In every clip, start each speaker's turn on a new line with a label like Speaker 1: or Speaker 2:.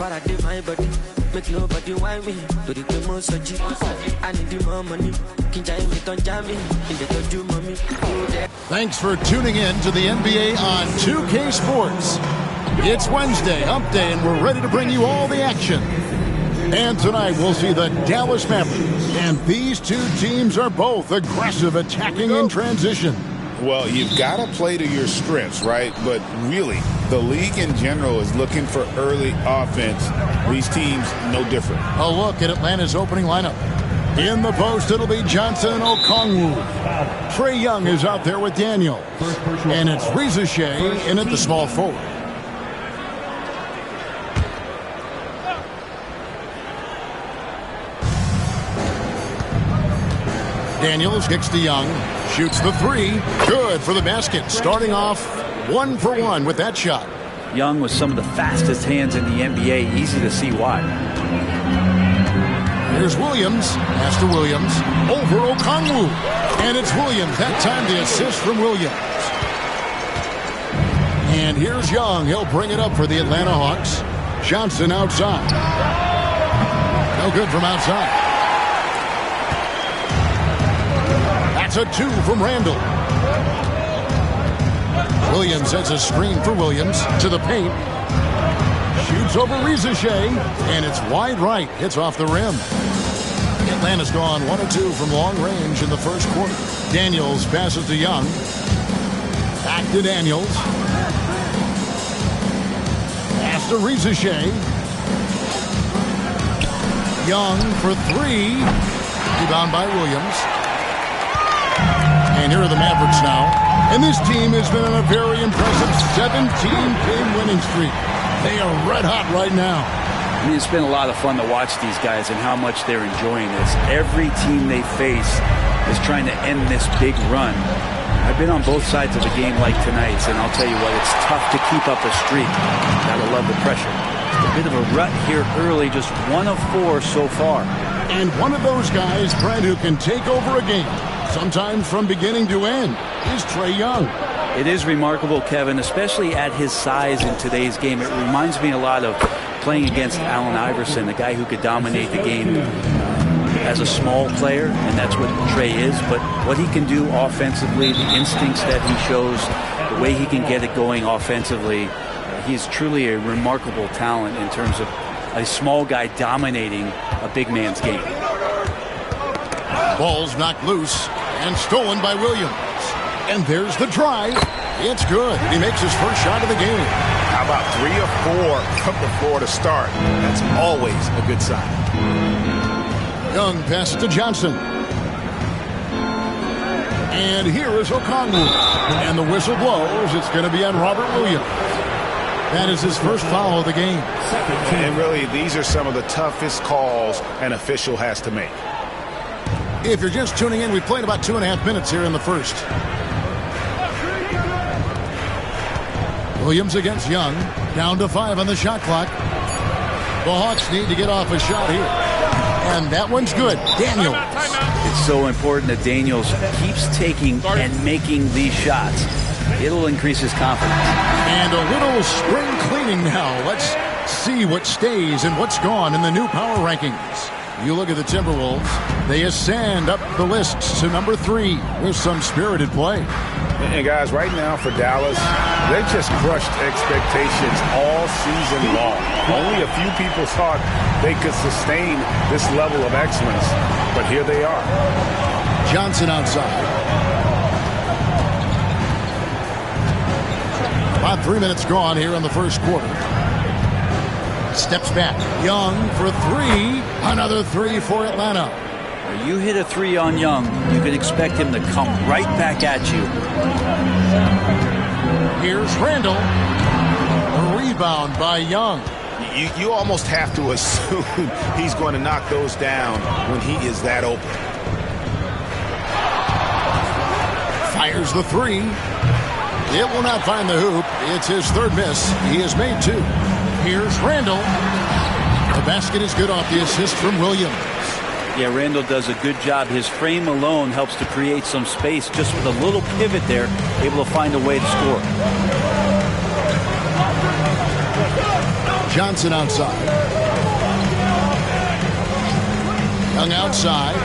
Speaker 1: Para de my body, make nobody want me. To the most I need the more money.
Speaker 2: Thanks for tuning in to the NBA on 2K Sports. It's Wednesday, hump day, and we're ready to bring you all the action. And tonight we'll see the Dallas Mavericks. And these two teams are both aggressive, attacking in transition.
Speaker 3: Well, you've got to play to your strengths, right? But really, the league in general is looking for early offense. These teams, no different.
Speaker 2: A look at Atlanta's opening lineup. In the post, it'll be Johnson and Okongwu. Trae Young is out there with Daniel. And it's Reza Shea in at the small forward. Daniels kicks to Young. Shoots the three. Good for the basket. Starting off 1 for 1 with that shot.
Speaker 4: Young with some of the fastest hands in the NBA. Easy to see why.
Speaker 2: Here's Williams. Pass to Williams. Over Okongwu. And it's Williams. That time the assist from Williams. And here's Young. He'll bring it up for the Atlanta Hawks. Johnson outside. No good from outside. That's a 2 from Randall. Williams sets a screen for Williams to the paint. Shoots over Reza Shea, and it's wide right. Hits off the rim. Atlanta's gone 1 of 2 from long range in the first quarter. Daniels passes to Young. Back to Daniels. Pass to Reza Shea. Young for 3. Rebound by Williams. And here are the Mavericks now. And this team has been on a very impressive 17-game winning streak. They are red hot right now.
Speaker 4: I mean, it's been a lot of fun to watch these guys and how much they're enjoying this. Every team they face is trying to end this big run. I've been on both sides of the game like tonight's, and I'll tell you what, it's tough to keep up a streak. Gotta love the pressure. A bit of a rut here early, just 1 of 4 so far.
Speaker 2: And one of those guys, Brent, who can take over a game, sometimes from beginning to end, is Trae Young.
Speaker 4: It is remarkable, Kevin, especially at his size in today's game. It reminds me a lot of playing against Allen Iverson, a guy who could dominate the game as a small player, and that's what Trae is. But what he can do offensively, the instincts that he shows, the way he can get it going offensively, he's truly a remarkable talent in terms of a small guy dominating a big man's game.
Speaker 2: Ball's knocked loose and stolen by Williams. And there's the drive. It's good. He makes his first shot of the game.
Speaker 3: How about 3 of 4 from the floor to start? That's always a good sign.
Speaker 2: Young passes to Johnson. And here is Okongwu. And the whistle blows. It's going to be on Robert Williams. That is his first foul of the game.
Speaker 3: And really, these are some of the toughest calls an official has to make.
Speaker 2: If you're just tuning in, we played about 2.5 minutes here in the first. Williams against Young. Down to 5 on the shot clock. The Hawks need to get off a shot here. And that one's good. Daniels.
Speaker 4: It's so important that Daniels keeps taking and making these shots. It'll increase his confidence.
Speaker 2: And a little spring cleaning now. Let's see what stays and what's gone in the new power rankings. You look at the Timberwolves. They ascend up the lists to number 3 with some spirited play.
Speaker 3: And guys, right now for Dallas, they've just crushed expectations all season long. Only a few people thought they could sustain this level of excellence, but here they are.
Speaker 2: Johnson outside. About 3 minutes gone here in the first quarter. Steps back. Young for 3. Another 3 for Atlanta.
Speaker 4: You hit a 3 on Young, you can expect him to come right back at you.
Speaker 2: Here's Randall. A rebound by Young.
Speaker 3: You almost have to assume he's going to knock those down when he is that open.
Speaker 2: Fires the 3. It will not find the hoop. It's his 3rd miss. He has made 2. Here's Randall. The basket is good off the assist from Williams.
Speaker 4: Yeah, Randall does a good job. His frame alone helps to create some space. Just with a little pivot there, able to find a way to score.
Speaker 2: Johnson outside. Young outside.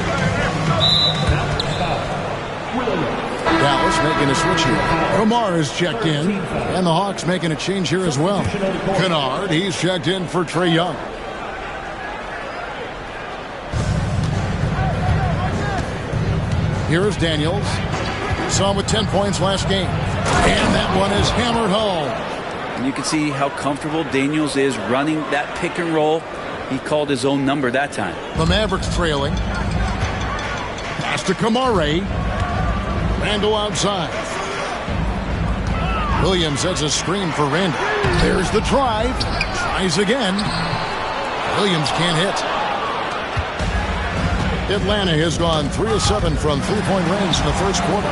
Speaker 2: Dallas making a switch here. Kamar is checked in, and the Hawks making a change here as well. Kennard, he's checked in for Trae Young. Here is Daniels. Saw him with 10 points last game. And that one is hammered home.
Speaker 4: And you can see how comfortable Daniels is running that pick and roll. He called his own number that time.
Speaker 2: The Mavericks trailing. Pass to Kamare. Randall outside. Williams sets a screen for Randall. There's the drive. Tries again. Williams can't hit. Atlanta has gone 3 of 7 from three-point range in the first quarter.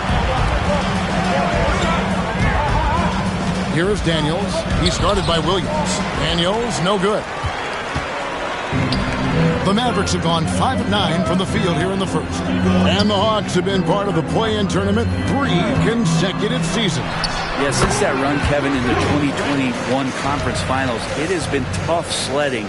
Speaker 2: Here is Daniels. He's guarded by Williams. Daniels, no good. The Mavericks have gone 5 of 9 from the field here in the first. And the Hawks have been part of the play-in tournament 3 consecutive seasons.
Speaker 4: Yeah, since that run, Kevin, in the 2021 Conference Finals, it has been tough sledding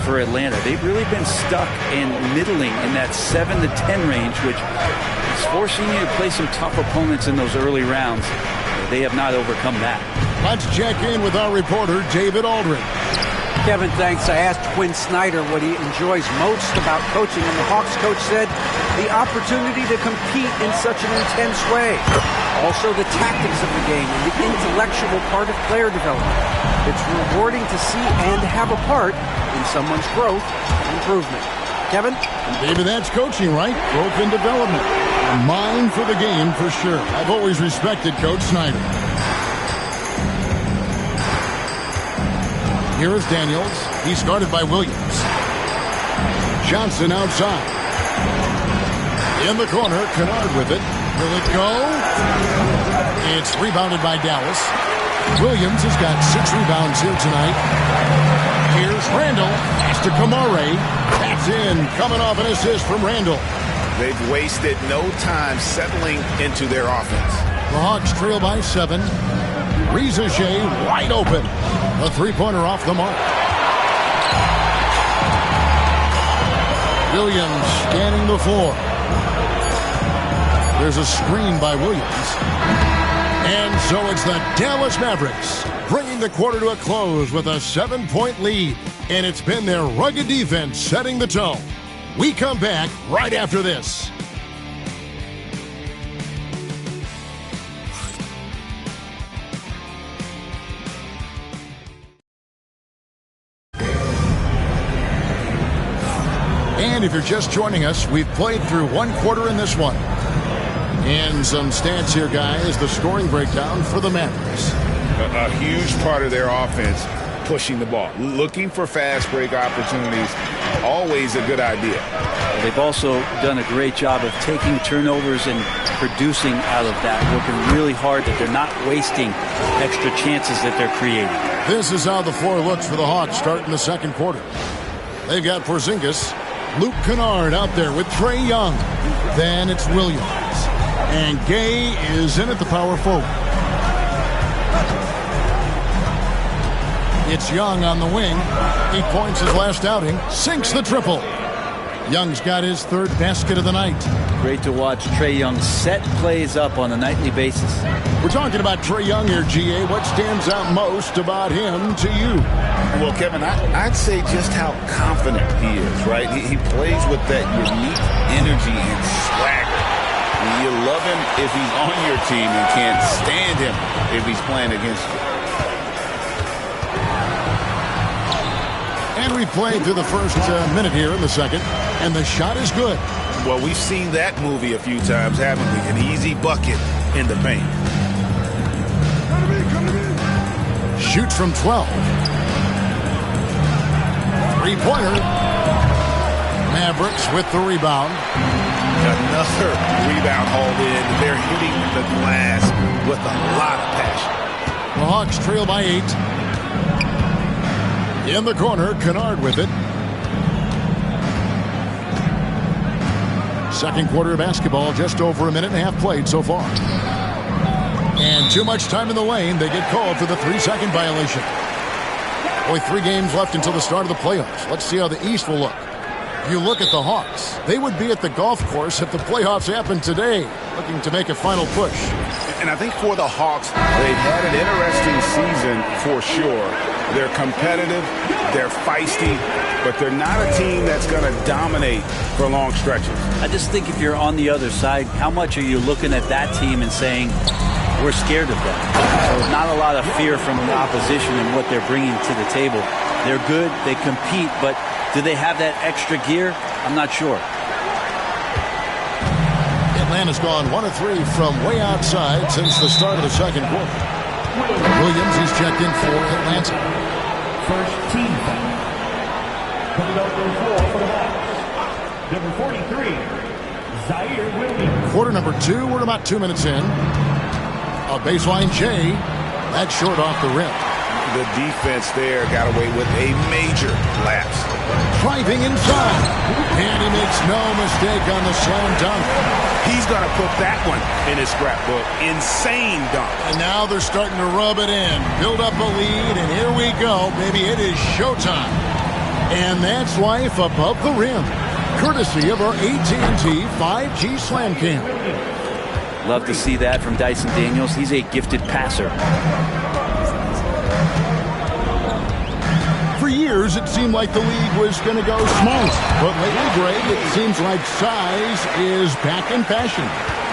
Speaker 4: for Atlanta. They've really been stuck and middling in that 7 to 10 range, which is forcing you to play some tough opponents in those early rounds. They have not overcome that.
Speaker 2: Let's check in with our reporter, David Aldridge.
Speaker 5: Kevin, thanks. I asked Quinn Snyder what he enjoys most about coaching, and the Hawks coach said the opportunity to compete in such an intense way. Also, the tactics of the game and the intellectual part of player development. It's rewarding to see and have a part in someone's growth and improvement. Kevin?
Speaker 2: David, that's coaching, right? Growth and development. A mind for the game, for sure. I've always respected Coach Snyder. Here is Daniels. He's guarded by Williams. Johnson outside. In the corner, Kennard with it. Will it go? It's rebounded by Dallas. Williams has got 6 rebounds here tonight. Here's Randall. Pass to Kamare. That's in. Coming off an assist from Randall.
Speaker 3: They've wasted no time settling into their offense.
Speaker 2: The Hawks trail by 7. Reza Shea wide open. A three-pointer off the mark. Williams scanning the floor. There's a screen by Williams. And so it's the Dallas Mavericks bringing the quarter to a close with a 7-point lead. And it's been their rugged defense setting the tone. We come back right after this. And if you're just joining us, we've played through one quarter in this one. And some stats here, guys. The scoring breakdown for the Mavericks.
Speaker 3: A huge part of their offense, pushing the ball. Looking for fast break opportunities, always a good idea.
Speaker 4: They've also done a great job of taking turnovers and producing out of that. Working really hard that they're not wasting extra chances that they're creating.
Speaker 2: This is how the floor looks for the Hawks starting the second quarter. They've got Porzingis. Luke Kennard out there with Trae Young. Then it's Williams. And Gay is in at the power forward. It's Young on the wing. 8 points his last outing. Sinks the triple. Young's got his 3rd basket of the night.
Speaker 4: Great to watch Trae Young set plays up on a nightly basis.
Speaker 2: We're talking about Trae Young here, GA. What stands out most about him to you?
Speaker 3: Well, Kevin, I'd say just how confident he is, right? He plays with that unique energy and swagger. You love him if he's on your team and can't stand him if he's playing against you.
Speaker 2: And we played through the first minute here in the second, and the shot is good.
Speaker 3: Well, we've seen that movie a few times, haven't we? An easy bucket in the paint.
Speaker 2: Shoots from 12. Three-pointer. Mavericks with the rebound.
Speaker 3: Another rebound hauled in. They're hitting the glass with a lot of passion.
Speaker 2: The Hawks trail by 8. In the corner, Kennard with it. Second quarter of basketball, just over a minute and a half played so far. And too much time in the lane. They get called for the 3-second violation. Only 3 games left until the start of the playoffs. Let's see how the East will look. If you look at the Hawks, they would be at the golf course if the playoffs happened today, looking to make a final push.
Speaker 3: And I think for the Hawks, they've had an interesting season for sure. They're competitive, they're feisty, but they're not a team that's going to dominate for long stretches.
Speaker 4: I just think if you're on the other side, how much are you looking at that team and saying, we're scared of them? So not a lot of fear from the opposition and what they're bringing to the table. They're good, they compete, but do they have that extra gear? I'm not sure.
Speaker 2: Atlanta's gone 1 of 3 from way outside since the start of the second quarter. Williams is checked in for Atlanta.
Speaker 6: First team foul. Coming up number 4 for the Hawks. Number 43, Zaire Williams.
Speaker 2: Quarter number 2, we're about 2 minutes in. A baseline J. That's short off the rim.
Speaker 3: The defense there got away with a major lapse.
Speaker 2: Driving inside. And he makes no mistake on the slam dunk.
Speaker 3: He's going to put that one in his scrapbook. Insane dunk.
Speaker 2: And now they're starting to rub it in. Build up a lead, and here we go. Baby, it is showtime. And that's life above the rim. Courtesy of our AT&T 5G Slam Cam.
Speaker 4: Love to see that from Dyson Daniels. He's a gifted passer.
Speaker 2: For years, it seemed like the league was going to go smaller. But lately, Greg, it seems like size is back in fashion.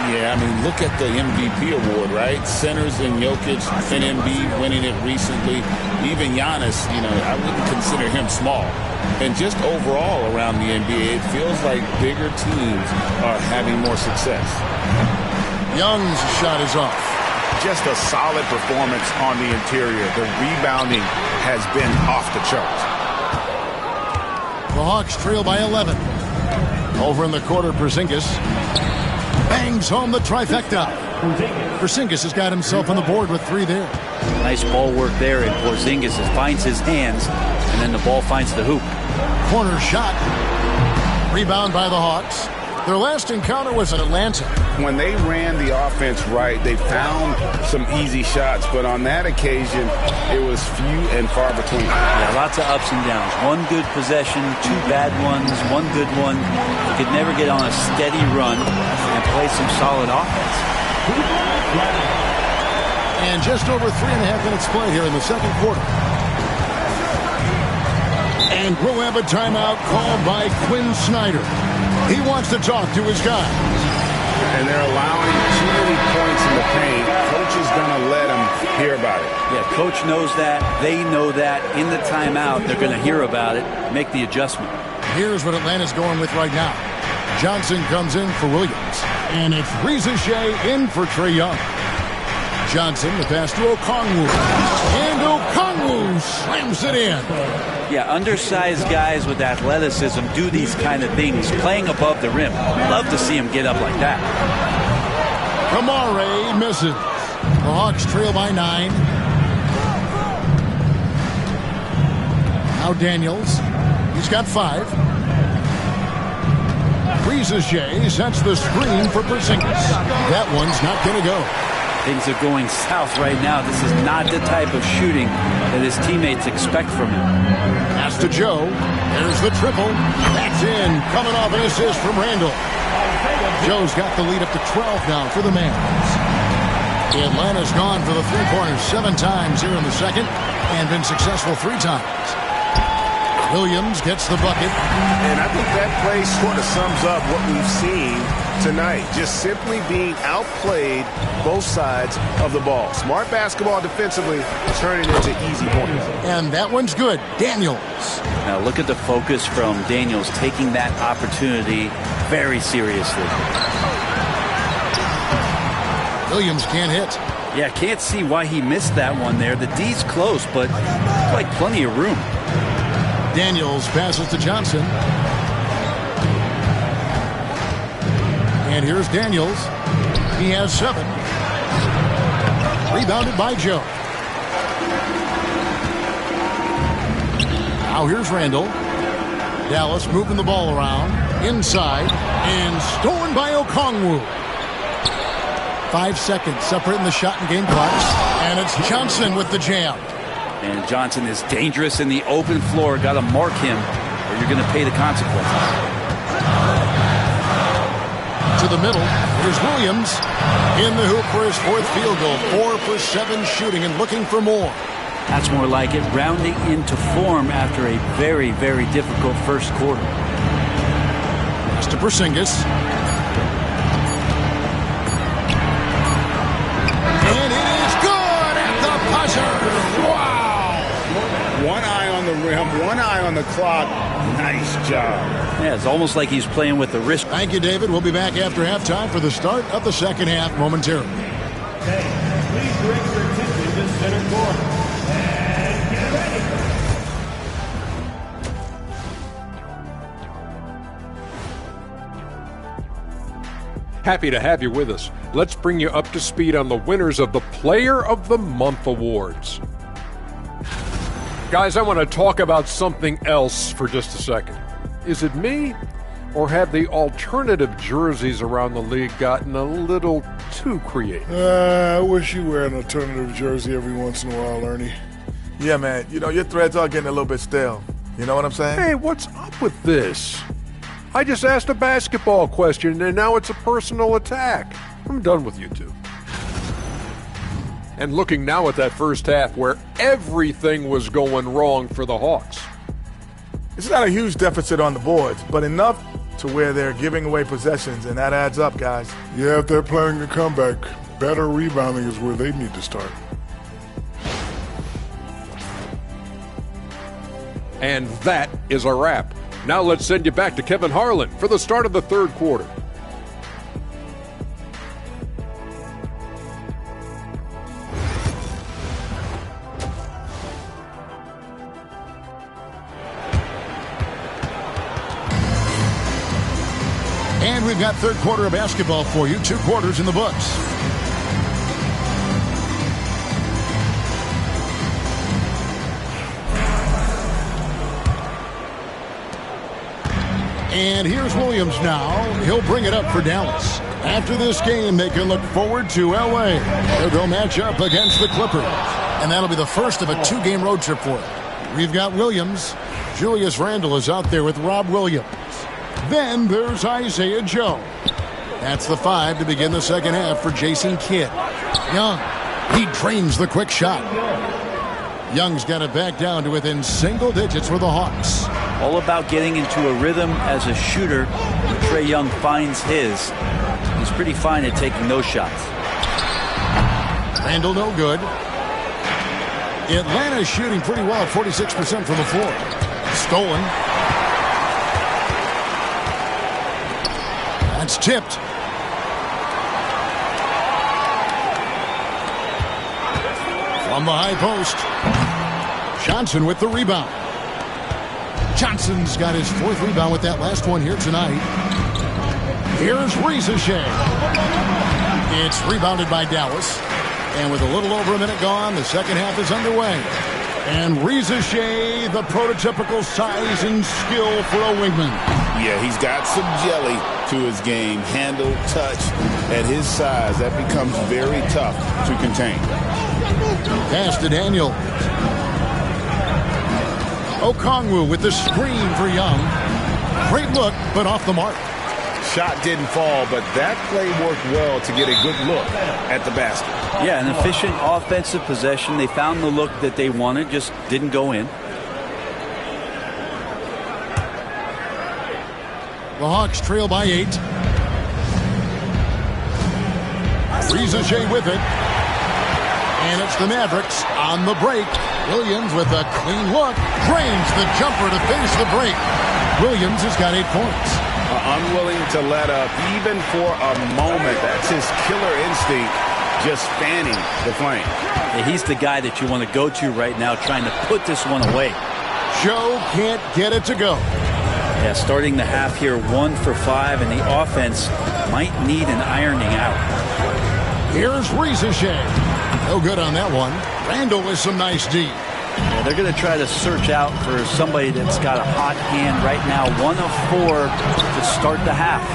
Speaker 7: Yeah, I mean, look at the MVP award, right? Centers and Jokic and Embiid winning it recently. Even Giannis, I wouldn't consider him small. And just overall around the NBA, it feels like bigger teams are having more success.
Speaker 2: Young's shot is off.
Speaker 3: Just a solid performance on the interior. The rebounding has been off the charts.
Speaker 2: The Hawks trail by 11. Over in the quarter, Porzingis bangs home the trifecta. Porzingis has got himself on the board with 3 there.
Speaker 4: Nice ball work there, and Porzingis finds his hands, and then the ball finds the hoop.
Speaker 2: Corner shot. Rebound by the Hawks. Their last encounter was in Atlanta.
Speaker 3: When they ran the offense right, they found some easy shots, but on that occasion, it was few and far between.
Speaker 4: Yeah, lots of ups and downs. 1 good possession, 2 bad ones, 1 good one. You could never get on a steady run and play some solid offense.
Speaker 2: And just over 3.5 minutes play here in the second quarter. And we'll have a timeout called by Quinn Snyder. He wants to talk to his guys.
Speaker 3: And they're allowing too many points in the paint. Coach is going to let them hear about it.
Speaker 4: Yeah, coach knows that. They know that. In the timeout, they're going to hear about it, make the adjustment.
Speaker 2: Here's what Atlanta's going with right now. Johnson comes in for Williams. And it's Reza Shea in for Trae Young. Johnson, the pass to Okongwu. And Okongwu slams it in.
Speaker 4: Yeah, undersized guys with athleticism do these kind of things, playing above the rim. Love to see him get up like that.
Speaker 2: Kamare misses. The Hawks trail by 9. Now Daniels. He's got 5. Reza Shea sets the screen for Porzingis. That one's not going to go.
Speaker 4: Things are going south right now. This is not the type of shooting that his teammates expect from him.
Speaker 2: Pass to Joe. There's the triple. That's in. Coming off an assist from Randall. Joe's got the lead up to 12 now for the Mavs. Atlanta's gone for the 3-pointers 7 times here in the second and been successful 3 times. Williams gets the bucket.
Speaker 3: And I think that play sort of sums up what we've seen tonight. Just simply being outplayed both sides of the ball. Smart basketball defensively, turning into easy points.
Speaker 2: And that one's good. Daniels.
Speaker 4: Now look at the focus from Daniels, taking that opportunity very seriously.
Speaker 2: Williams can't hit.
Speaker 4: Yeah, can't see why he missed that one there. The D's close, but like plenty of room.
Speaker 2: Daniels passes to Johnson. And here's Daniels. He has 7. Rebounded by Joe. Now here's Randall. Dallas moving the ball around. Inside. And stolen by Okongwu. 5 seconds separating the shot and game clocks. And it's Johnson with the jam.
Speaker 4: And Johnson is dangerous in the open floor. Got to mark him or you're going to pay the consequences.
Speaker 2: To the middle. Here's Williams in the hoop for his fourth field goal. 4 for 7 shooting and looking for more.
Speaker 4: That's more like it. Rounding into form after a very, very difficult first quarter.
Speaker 2: Pass to Porzingis. And it is good at the buzzer. Wow!
Speaker 3: One eye on the rim, one eye on the clock. Nice job.
Speaker 4: Yeah, it's almost like he's playing with the wrist.
Speaker 2: Thank you, David. We'll be back after halftime for the start of the second half momentarily.
Speaker 6: Okay, please direct your attention to center court. And get ready.
Speaker 8: Happy to have you with us. Let's bring you up to speed on the winners of the Player of the Month awards. Guys, I want to talk about something else for just a second. Is it me, or have the alternative jerseys around the league gotten a little too creative?
Speaker 9: I wish you wear an alternative jersey every once in a while, Ernie.
Speaker 10: Yeah, man. You know, your threads are getting a little bit stale. You know what I'm saying?
Speaker 8: Hey, what's up with this? I just asked a basketball question, and now it's a personal attack. I'm done with you two. And looking now at that first half where everything was going wrong for the Hawks.
Speaker 10: It's not a huge deficit on the boards, but enough to where they're giving away possessions, and that adds up, guys.
Speaker 9: Yeah, if they're playing a comeback, better rebounding is where they need to start.
Speaker 8: And that is a wrap. Now let's send you back to Kevin Harlan for the start of the third quarter.
Speaker 2: And we've got third quarter of basketball for you. 2 quarters in the books. And here's Williams now. He'll bring it up for Dallas. After this game, they can look forward to L.A., where they'll match up against the Clippers. And that'll be the first of a 2-game road trip for them. We've got Williams. Julius Randle is out there with Rob Williams. Then there's Isaiah Joe. That's the 5 to begin the second half for Jason Kidd. Young, he drains the quick shot. Young's got it back down to within single digits for the Hawks.
Speaker 4: All about getting into a rhythm as a shooter. Trae Young finds his. He's pretty fine at taking those shots.
Speaker 2: Randle no good. Atlanta's shooting pretty well at 46% from the floor. Stolen. That's tipped. From the high post. Johnson with the rebound. Johnson's got his 4th rebound with that last one here tonight. Here's Rizachet. It's rebounded by Dallas. And with a little over a minute gone, the second half is underway. And Rizachet, the prototypical size and skill for a wingman.
Speaker 7: Yeah, he's got some jelly to his game. Handle, touch. At his size, that becomes very tough to contain.
Speaker 2: Pass to Daniel. Okongwu with the screen for Young. Great look, but off the mark.
Speaker 3: Shot didn't fall, but that play worked well to get a good look at the basket.
Speaker 4: Yeah, an efficient offensive possession. They found the look that they wanted, just didn't go in.
Speaker 2: The Hawks trail by 8. Rizachet with it. And it's the Mavericks on the break. Williams with a clean look. Drains the jumper to finish the break. Williams has got 8 points.
Speaker 3: Unwilling to let up even for a moment. That's his killer instinct, just fanning the flame.
Speaker 4: Yeah, he's the guy that you want to go to right now, trying to put this one away.
Speaker 2: Joe can't get it to go.
Speaker 4: Yeah, starting the half here 1 for 5, and the offense might need an ironing out.
Speaker 2: Here's Rizachet. No good on that one. Randle with some nice D.
Speaker 4: Yeah, they're going to try to search out for somebody that's got a hot hand right now. 1 of 4 to start the half.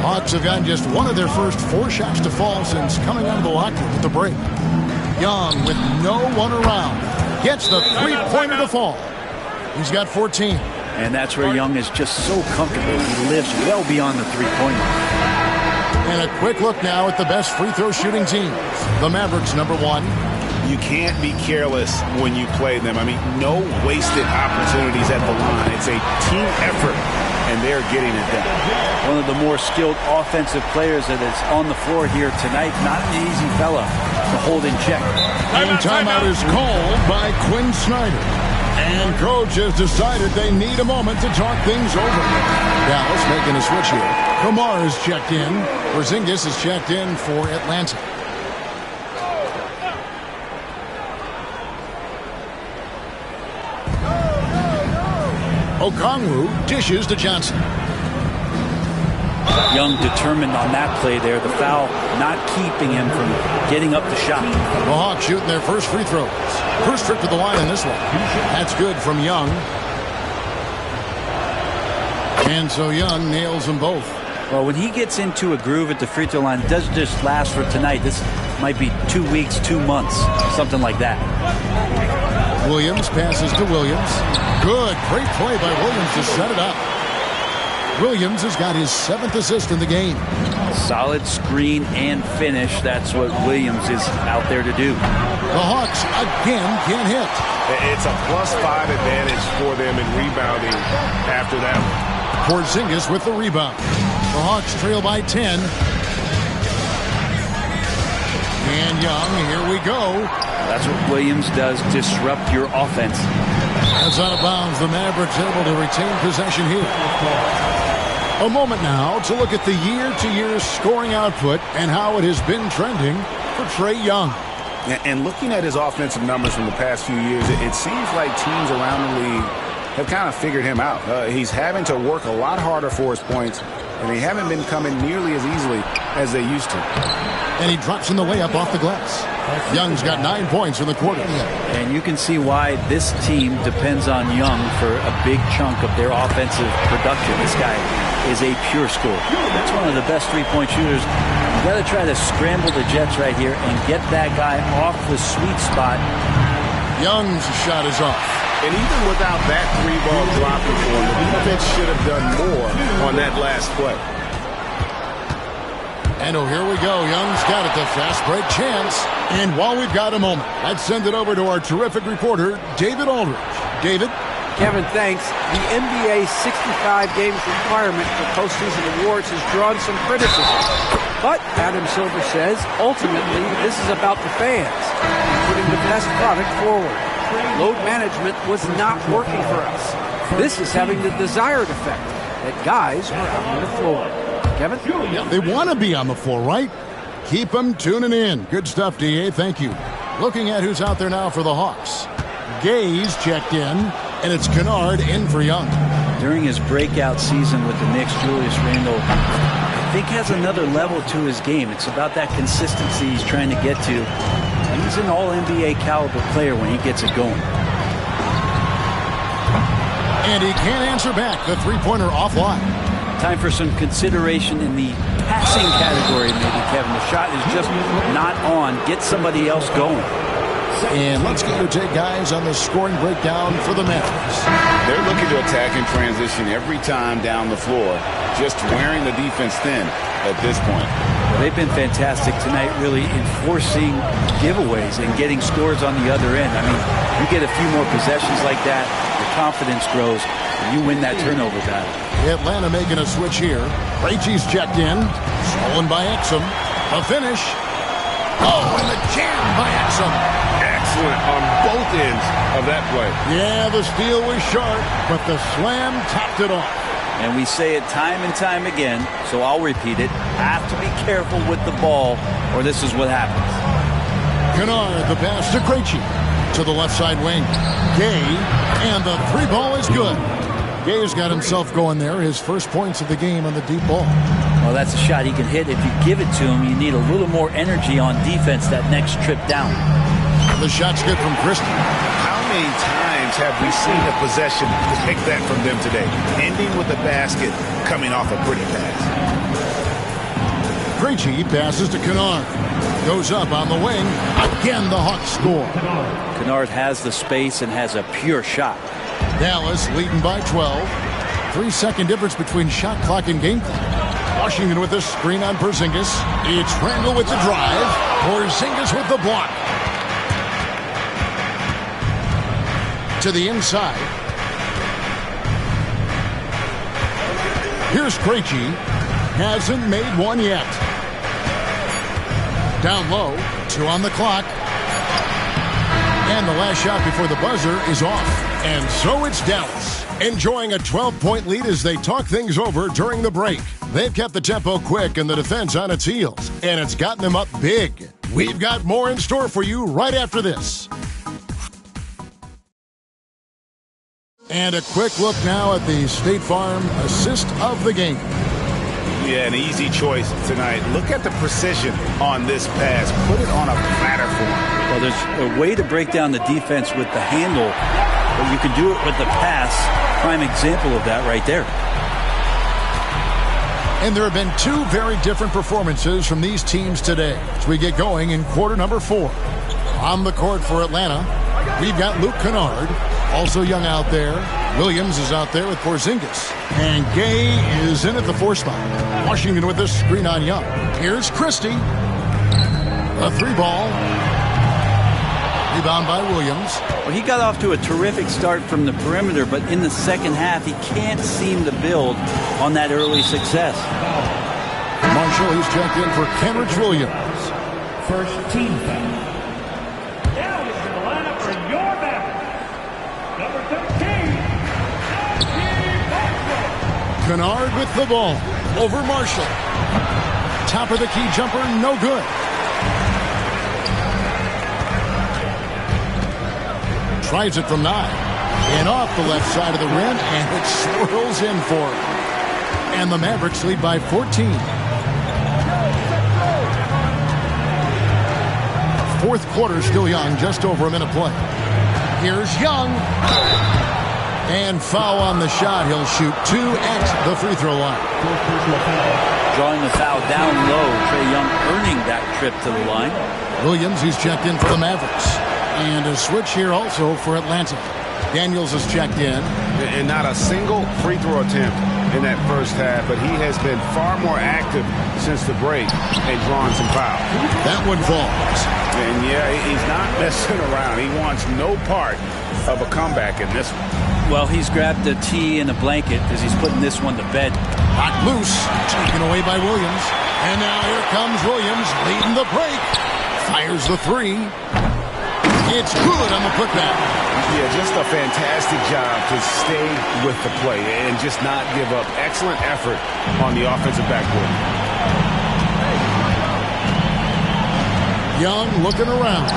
Speaker 2: Hawks have gotten just one of their first 4 shots to fall since coming out of the locker room with the break. Young with no one around. Gets the three-pointer to fall. He's got 14.
Speaker 4: And that's where Young is just so comfortable. He lives well beyond the three-pointer.
Speaker 2: And a quick look now at the best free throw shooting teams. The Mavericks, number 1.
Speaker 3: You can't be careless when you play them. I mean, no wasted opportunities at the line. It's a team effort, and they're getting it done.
Speaker 4: One of the more skilled offensive players that is on the floor here tonight. Not an easy fella to hold in check.
Speaker 2: And timeout is called by Quinn Snyder. And coach has decided they need a moment to talk things over. Dallas making a switch here. Kumar is checked in. Porzingis is checked in for Atlanta. Okongwu dishes to Johnson.
Speaker 4: Young determined on that play there. The foul not keeping him from getting up the shot.
Speaker 2: The Hawks shooting their first free throws. First trip to the line in this one. That's good from Young. And so Young nails them both.
Speaker 4: Well, when he gets into a groove at the free throw line, it doesn't just last for tonight. This might be 2 weeks, 2 months, something like that.
Speaker 2: Williams passes to Williams. Good. Great play by Williams to set it up. Williams has got his 7th assist in the game.
Speaker 4: Solid screen and finish. That's what Williams is out there to do.
Speaker 2: The Hawks again can't hit.
Speaker 3: It's a +5 advantage for them in rebounding after that one.
Speaker 2: Porzingis with the rebound. The Hawks trail by 10. And Young, here we go.
Speaker 4: That's what Williams does, disrupt your offense.
Speaker 2: That's out of bounds. The Mavericks able to retain possession here. A moment now to look at the year-to-year scoring output and how it has been trending for Trae Young.
Speaker 3: And looking at his offensive numbers from the past few years, it seems like teams around the league have kind of figured him out. He's having to work a lot harder for his points, and they haven't been coming nearly as easily as they used to.
Speaker 2: And he drops in the layup off the glass. Young's got 9 points in the quarter.
Speaker 4: And you can see why this team depends on Young for a big chunk of their offensive production. This guy is a pure scorer. That's one of the best three-point shooters. You got to try to scramble the Jets right here and get that guy off the sweet spot.
Speaker 2: Young's shot is off.
Speaker 3: And even without that 3-ball dropping for him, the defense should have done more on that last play.
Speaker 2: And oh, here we go. Young's got it, the fast break chance. And while we've got a moment, let's send it over to our terrific reporter, David Aldridge. David?
Speaker 5: Kevin, thanks. The NBA 65 games requirement for postseason awards has drawn some criticism. But, Adam Silver says, ultimately, this is about the fans, putting the best product forward. Load management was not working for us. This is having the desired effect, that guys are out on the floor. Kevin?
Speaker 2: Yeah, they want to be on the floor, right? Keep them tuning in. Good stuff, D.A. Thank you. Looking at who's out there now for the Hawks. Gay's checked in, and it's Kennard in for Young.
Speaker 4: During his breakout season with the Knicks, Julius Randle, I think, has another level to his game. It's about that consistency he's trying to get to. He's an all-NBA caliber player when he gets it going.
Speaker 2: And he can't answer back. The three-pointer offline.
Speaker 4: Time for some consideration in the passing category, maybe, Kevin. The shot is just not on. Get somebody else going.
Speaker 2: And let's get your take, guys, on the scoring breakdown for the Mavericks.
Speaker 3: They're looking to attack in transition every time down the floor, just wearing the defense thin at this point.
Speaker 4: They've been fantastic tonight, really enforcing giveaways and getting scores on the other end. I mean, you get a few more possessions like that, your confidence grows, and you win that turnover battle.
Speaker 2: Atlanta making a switch here. Krejci's checked in. Stolen by Exum. A finish. Oh, and the jam by Exum.
Speaker 3: Excellent on both ends of that play.
Speaker 2: Yeah, the steal was sharp, but the slam topped it off.
Speaker 4: And we say it time and time again, so I'll repeat it. Have to be careful with the ball, or this is what happens.
Speaker 2: Kennard, the pass to Krejci. To the left side wing. Gay, and the three ball is good. Gay's got himself going there. His first points of the game on the deep ball.
Speaker 4: Well, that's a shot he can hit. If you give it to him, you need a little more energy on defense that next trip down.
Speaker 2: The shot's good from Christie.
Speaker 3: How many times have we seen a possession pick that from them today? Ending with a basket, coming off a pretty pass.
Speaker 2: Krejci passes to Kennard. Goes up on the wing. Again, the Hawks score.
Speaker 4: Kennard has the space and has a pure shot.
Speaker 2: Dallas leading by 12. 3-second difference between shot clock and game clock. Washington with the screen on Porzingis. It's Randall with the drive. Porzingis with the block. To the inside. Here's Krejci. Hasn't made one yet. Down low. 2 on the clock. And the last shot before the buzzer is off. And so it's Dallas, enjoying a 12-point lead as they talk things over during the break. They've kept the tempo quick and the defense on its heels, and it's gotten them up big. We've got more in store for you right after this. And a quick look now at the State Farm assist of the game.
Speaker 3: Yeah, an easy choice tonight. Look at the precision on this pass. Put it on a platter for him.
Speaker 4: Well, there's a way to break down the defense with the handle, but you can do it with the pass. Prime example of that right there.
Speaker 2: And there have been 2 very different performances from these teams today as we get going in quarter number 4. On the court for Atlanta, we've got Luke Kennard, also young out there. Williams is out there with Porzingis. And Gay is in at the 4 spot. Washington with this screen on Young. Here's Christie. A 3-ball. Rebound by Williams.
Speaker 4: Well, he got off to a terrific start from the perimeter, but in the second half, he can't seem to build on that early success.
Speaker 2: Marshall, he's checked in for Kenrich Williams.
Speaker 6: First team foul. Now into the lineup for your Mavs. Number 13,
Speaker 2: Kennard with the ball. Over Marshall. Top of the key jumper, no good. Tries it from 9. And off the left side of the rim, and it swirls in for him. And the Mavericks lead by 14. Fourth quarter still Young, just over a minute play. Here's Young. And foul on the shot. He'll shoot 2 at the free throw line.
Speaker 4: Drawing the foul down low. Trae Young earning that trip to the line.
Speaker 2: Williams, he's checked in for the Mavericks. And a switch here also for Atlanta. Daniels is checked in.
Speaker 3: And not a single free throw attempt in that first half, but he has been far more active since the break and drawn some fouls.
Speaker 2: That one falls.
Speaker 3: And yeah, he's not messing around. He wants no part of a comeback in this one.
Speaker 4: Well, he's grabbed a tee and a blanket as he's putting this one to bed.
Speaker 2: Hot loose, taken away by Williams. And now here comes Williams leading the break. Fires the 3. It's good on the putback.
Speaker 3: Yeah, just a fantastic job to stay with the play and just not give up. Excellent effort on the offensive backboard.
Speaker 2: Young looking around.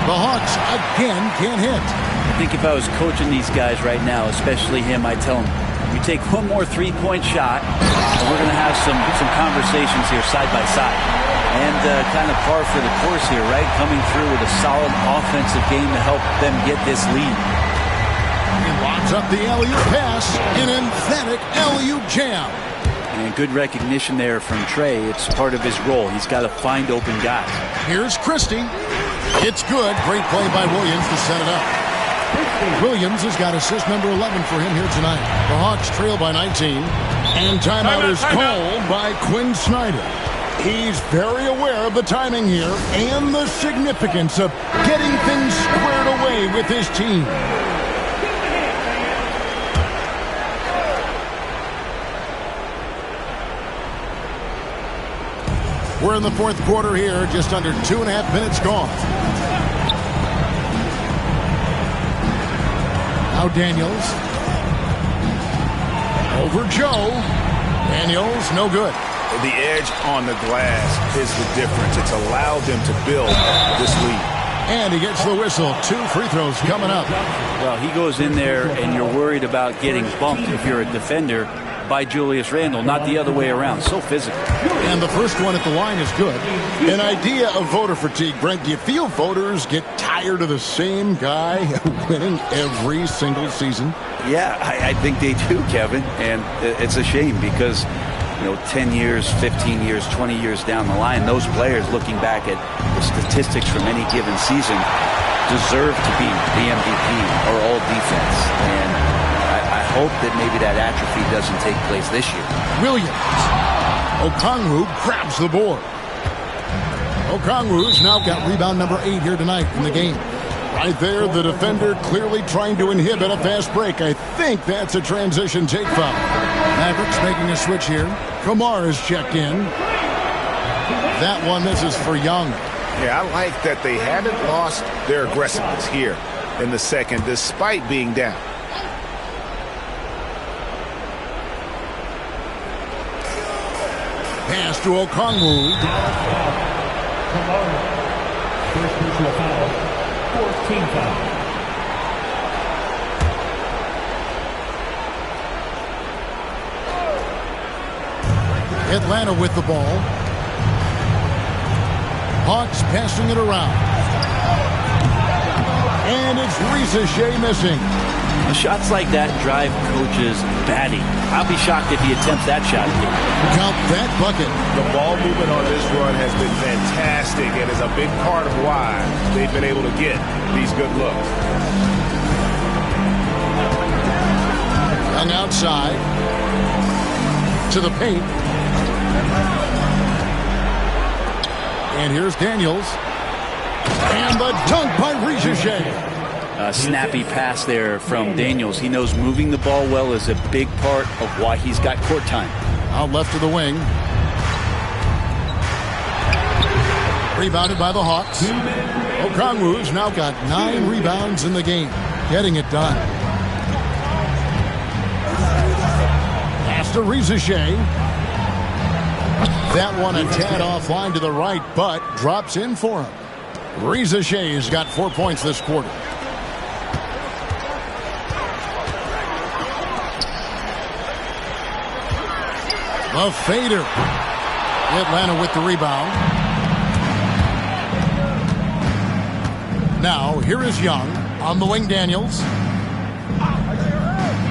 Speaker 2: The Hawks again can't hit.
Speaker 4: I think if I was coaching these guys right now, especially him, I'd tell him, you take one more 3-point shot, and we're going to have some conversations here side by side. And kind of par for the course here, right? Coming through with a solid offensive game to help them get this lead.
Speaker 2: He locks up the alley-oop pass, an emphatic alley-oop jam.
Speaker 4: And good recognition there from Trae. It's part of his role. He's got to find open guys.
Speaker 2: Here's Christie. It's good. Great play by Williams to set it up. Williams has got assist number 11 for him here tonight. The Hawks trail by 19. And timeout is called by Quinn Snyder. He's very aware of the timing here and the significance of getting things squared away with his team. We're in the fourth quarter here, just under 2.5 minutes gone. Now Daniels. Over Joe. Daniels, no good.
Speaker 3: The edge on the glass is the difference. It's allowed them to build this lead.
Speaker 2: And he gets the whistle. 2 free throws coming up.
Speaker 4: Well, he goes in there and you're worried about getting bumped if you're a defender by Julius Randle, not the other way around. So physical.
Speaker 2: And the first one at the line is good. An idea of voter fatigue, Brent. Do you feel voters get tired of the same guy winning every single season?
Speaker 4: Yeah, I think they do, Kevin. And it's a shame because 10 years, 15 years, 20 years down the line, those players looking back at the statistics from any given season deserve to be the MVP or all defense. And I hope that maybe that atrophy doesn't take place this year.
Speaker 2: Williams. Okongwu grabs the board. Okongwu's now got rebound number 8 here tonight in the game. Right there, the defender clearly trying to inhibit a fast break. I think that's a transition take foul. Mavericks making a switch here. Kamar is checked in. That one, this is for Young.
Speaker 3: Yeah, I like that they haven't lost their aggressiveness here in the second, despite being down.
Speaker 2: Pass to Okongwu.
Speaker 6: First personal foul. 14 foul.
Speaker 2: Atlanta with the ball. Hawks passing it around. And it's Ricochet missing.
Speaker 4: Shots like that drive coaches batty. I'll be shocked if he attempts that shot again.
Speaker 2: Count that bucket.
Speaker 3: The ball movement on this run has been fantastic and is a big part of why they've been able to get these good looks.
Speaker 2: Young outside. To the paint. And here's Daniels. And the dunk by Ricochet.
Speaker 4: A snappy pass there from Daniels. He knows moving the ball well is a big part of why he's got court time.
Speaker 2: Out left to the wing. Rebounded by the Hawks. Okongwu's now got 9 rebounds in the game. Getting it done. Pass to Ricochet. That one a tad offline to the right, but drops in for him. Ricochet's got 4 points this quarter. A fader. Atlanta with the rebound. Now, here is Young. On the wing, Daniels.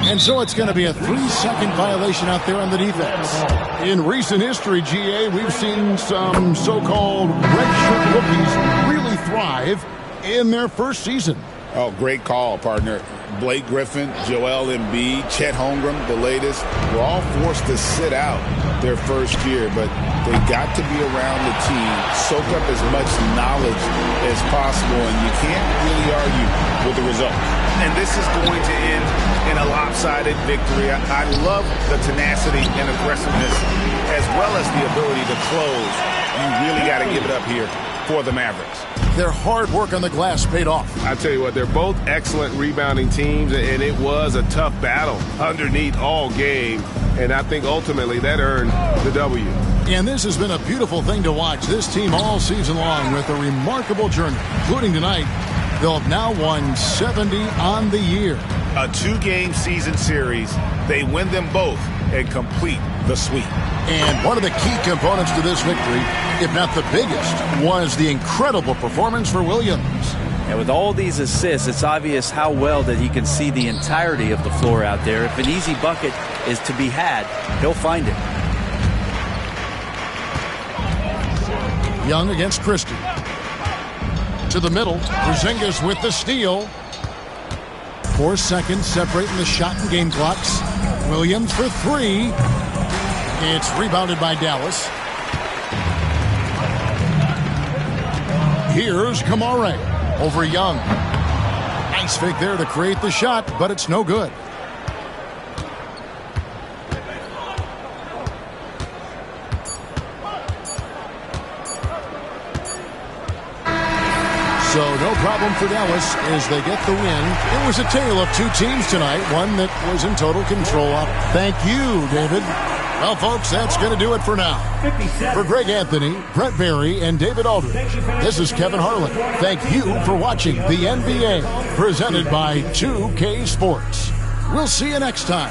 Speaker 2: And so it's going to be a 3-second violation out there on the defense. In recent history, GA, we've seen some so-called redshirt rookies really thrive in their first season.
Speaker 7: Oh, great call, partner. Blake Griffin, Joel Embiid, Chet Holmgren, the latest, were all forced to sit out their first year, but they got to be around the team, soak up as much knowledge as possible, and you can't really argue with the result.
Speaker 3: And this is going to end in a lopsided victory. I love the tenacity and aggressiveness as well as the ability to close. You really got to give it up here for the Mavericks.
Speaker 2: Their hard work on the glass paid off.
Speaker 3: I tell you what, they're both excellent rebounding teams, and it was a tough battle underneath all game, and I think ultimately that earned the W.
Speaker 2: And this has been a beautiful thing to watch. This team all season long with a remarkable journey, including tonight. They'll have now won 70 on the year.
Speaker 3: A 2-game season series. They win them both and complete the sweep.
Speaker 2: And one of the key components to this victory, if not the biggest, was the incredible performance for Williams.
Speaker 4: And with all these assists, it's obvious how well that he can see the entirety of the floor out there. If an easy bucket is to be had, he'll find it.
Speaker 2: Young against Christie. To the middle, Porzingis with the steal. 4 seconds separating the shot and game clocks. Williams for 3. It's rebounded by Dallas. Here's Kamare over Young. Nice fake there to create the shot, but it's no good. So no problem for Dallas as they get the win. It was a tale of 2 teams tonight, one that was in total control. Thank you, David. Well, folks, that's going to do it for now. For Greg Anthony, Brett Berry, and David Aldridge, this is Kevin Harlan. Thank you for watching the NBA, presented by 2K Sports. We'll see you next time.